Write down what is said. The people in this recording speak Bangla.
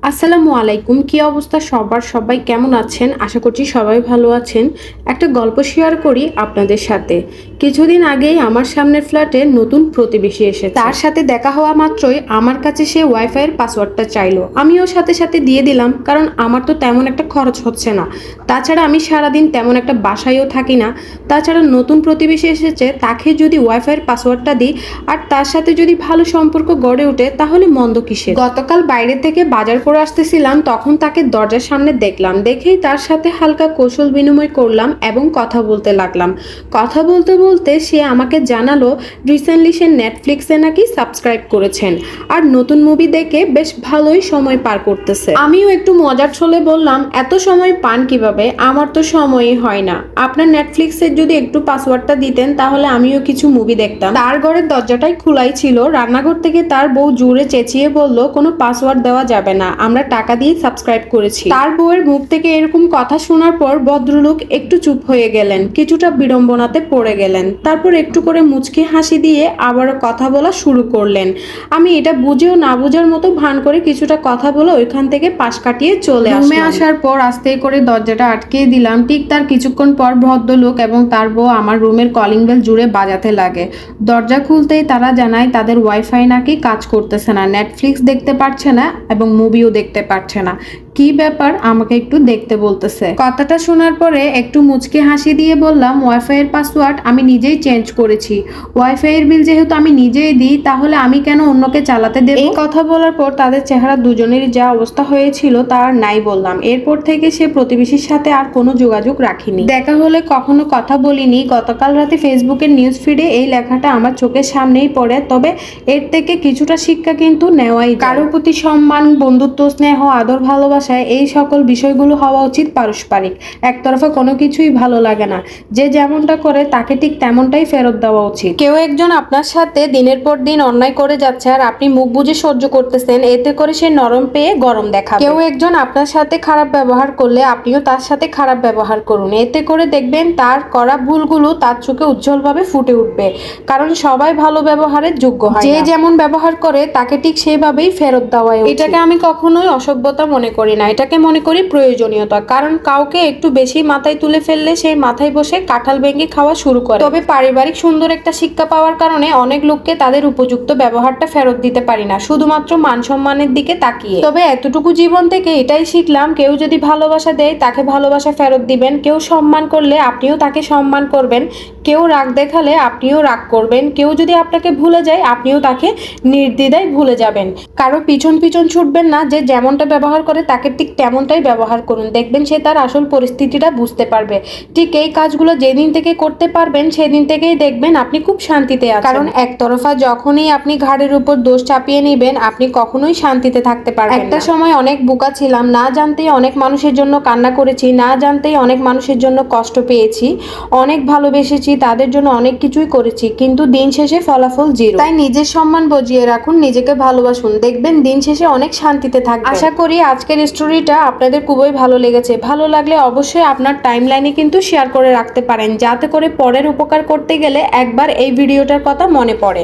আসসালামু আলাইকুম। কি অবস্থা সবার? সবাই কেমন আছেন? আশা করছি সবাই ভালো আছেন। একটা গল্প শেয়ার করি আপনাদের সাথে। কিছুদিন আগেই আমার সামনের ফ্ল্যাটে নতুন প্রতিবেশী এসেছে। তার সাথে দেখা হওয়া মাত্রই আমার কাছে সে ওয়াইফাইয়ের পাসওয়ার্ডটা চাইলো। আমিও সাথে সাথে দিয়ে দিলাম, কারণ আমার তো তেমন একটা খরচ হচ্ছে না। তাছাড়া আমি সারাদিন তেমন একটা বাসায়ও থাকি না। তাছাড়া নতুন প্রতিবেশী এসেছে, তাকে যদি ওয়াইফাইয়ের পাসওয়ার্ডটা দিই আর তার সাথে যদি ভালো সম্পর্ক গড়ে ওঠে, তাহলে মন্দ কিসের। গতকাল বাইরে থেকে বাজার করে আসতেছিলাম, তখন তাকে দরজার সামনে দেখলাম। দেখেই তার সাথে হালকা কৌশল বিনিময় করলাম এবং কথা বলতে লাগলাম। কথা বলতে বলতে সে আমাকে জানালো রিসেন্টলি সে নেটফ্লিক্সে নাকি সাবস্ক্রাইব করেছেন আর নতুন মুভি দেখে বেশ ভালোই সময় পার করতেছে। আমিও একটু মজার ছলে বললাম, এত সময় পান কিভাবে? আমার তো সময়ই হয় না। আপনার নেটফ্লিক্সের যদি একটু পাসওয়ার্ডটা দিতেন তাহলে আমিও কিছু মুভি দেখতাম। তার ঘরের দরজাটাই খোলাই ছিল। রান্নাঘর থেকে তার বউ জোরে চেঁচিয়ে বলল, কোনো পাসওয়ার্ড দেওয়া যাবে না, আমরা টাকা দিয়ে সাবস্ক্রাইব করেছি। তার বউয়ের মুখ থেকে এরকম কথা শোনার পর ভদ্রলোক একটু চুপ হয়ে গেলেন, কিছুটা বিড়ম্বনাতে পড়ে গেলেন। তারপর একটু করে মুচকি হাসি দিয়ে আবারও কথা বলা শুরু করলেন। আমি এটা বুঝেও না বুঝার মতো ভান করে কিছুটা কথা বলে ওইখান থেকে পাশ কাটিয়ে চলে আসলাম। রুমে আসার পর আস্তে করে দরজাটা আটকে দিলাম। ঠিক তার কিছুক্ষণ পর ভদ্রলোক এবং তার বউ আমার রুমের কলিং বেল জুড়ে বাজাতে লাগে। দরজা খুলতেই তারা জানায় তাদের ওয়াইফাই নাকি কাজ করতেছে না, নেটফ্লিক্স দেখতে পারছে না এবং মুভিও দেখতে পারছে না। কি ব্যাপার, আমাকে একটু দেখতে বলতেছে। কথাটা শোনার পরে একটু মুচকি হাসি দিয়ে বললাম, ওয়াইফাই এর পাসওয়ার্ড আমি নিজেই চেঞ্জ করেছি। ওয়াইফাই এর বিল যেহেতু আমি নিজেই দিই, তাহলে আমি কেন অন্যকে চালাতে দেব? এই কথা বলার পর তাদের চেহারা দুজনেরই যা অবস্থা হয়েছিল তা আর নাই বললাম। এরপর থেকে সে প্রতিবেশীর সাথে আর কোনো যোগাযোগ রাখিনি, দেখা হলে কখনো কথা বলিনি। গতকাল রাতে ফেসবুকের নিউজ ফিডে এই লেখাটা আমার চোখের সামনেই পড়ে। তবে এর থেকে কিছুটা শিক্ষা কিন্তু নেওয়াই যায়। কারোর প্রতি সম্মান, বন্ধুত্ব, স্নেহ, আদর, ভালোবাসা, এই সকল বিষয়গুলো হওয়া উচিত পারস্পরিক। একতরফা কোনো কিছুই ভালো লাগে না। যে যেমনটা করে তাকে ঠিক তেমনটাই ফেরত দেওয়া উচিত। কেউ একজন আপনার সাথে দিনের পর দিন অন্যায় করে যাচ্ছে আর আপনি মুখ বুজে সহ্য করতেছেন, এতে করে সে নরম পেয়ে গরম দেখাবে। কেউ একজন আপনার সাথে খারাপ ব্যবহার করলে আপনিও তার সাথে খারাপ ব্যবহার করুন, এতে করে দেখবেন তার করা ভুলগুলো তার চোখে উজ্জ্বলভাবে ফুটে উঠবে। কারণ সবাই ভালো ব্যবহারের যোগ্য হয় না। যে যেমন ব্যবহার করে তাকে ঠিক সেভাবেই ফেরত দেওয়া উচিত। এটাকে আমি কখনোই অসভ্যতা মনে করি না, এটাকে মনে করি প্রয়োজনীয়তা। কারণ কাউকে একটু বেশি মাথায় তুলে ফেললে সেই মাথায় বসে কাঁঠাল ভেঙে খাওয়া শুরু করে। তবে পারিবারিক সুন্দর একটা শিক্ষা পাওয়ার কারণে অনেক লোককে তাদের উপযুক্ত ব্যবহারটা ফেরত দিতে পারি না, শুধুমাত্র মান সম্মানের দিকে তাকিয়ে। তবে এতটুকু জীবন থেকে এটাই শিখলাম, কেউ যদি ভালোবাসা দেয় তাকে ভালোবাসা ফেরত দিবেন, কেউ সম্মান করলে আপনিও তাকে সম্মান করবেন, কেউ রাগ দেখালে আপনিও রাগ করবেন, কেউ যদি আপনাকে ভুলে যায় আপনিও তাকে নির্দ্বিধায় ভুলে যাবেন। কারো পিছন পিছন ছুটবেন না, যে যেমনটা ব্যবহার করে তাকে ঠিক তেমনটাই ব্যবহার করুন, দেখবেন সে তার আসল পরিস্থিতিটা বুঝতে পারবে। ঠিক এই কাজগুলো যেদিন থেকে করতে পারবেন সেদিন থেকেই দেখবেন আপনি খুব শান্তিতে আছেন। কারণ একতরফা যখনই আপনি ঘাড়ের উপর দোষ চাপিয়ে নেবেন, আপনি কখনোই শান্তিতে থাকতে পারবেন না। একটা সময় অনেক বোকা ছিলাম, না জানতেই অনেক মানুষের জন্য কান্না করেছি, না জানতেই অনেক মানুষের জন্য কষ্ট পেয়েছি, অনেক ভালোবেসেছি, তাদের জন্য অনেক কিছুই করেছি, কিন্তু দিন শেষে ফলাফল জিরো। তাই নিজের সম্মান বজিয়ে রাখুন, নিজেকে ভালোবাসুন, দেখবেন দিন শেষে অনেক শান্তিতে থাকবেন। আশা করি আজকের স্টোরিটা আপনাদের খুবই ভালো লেগেছে। ভালো লাগলে অবশ্যই আপনার টাইমলাইনে কিন্তু শেয়ার করে রাখতে পারেন, যাতে করে পরের উপকার করতে গেলে একবার এই ভিডিওটার কথা মনে পড়ে।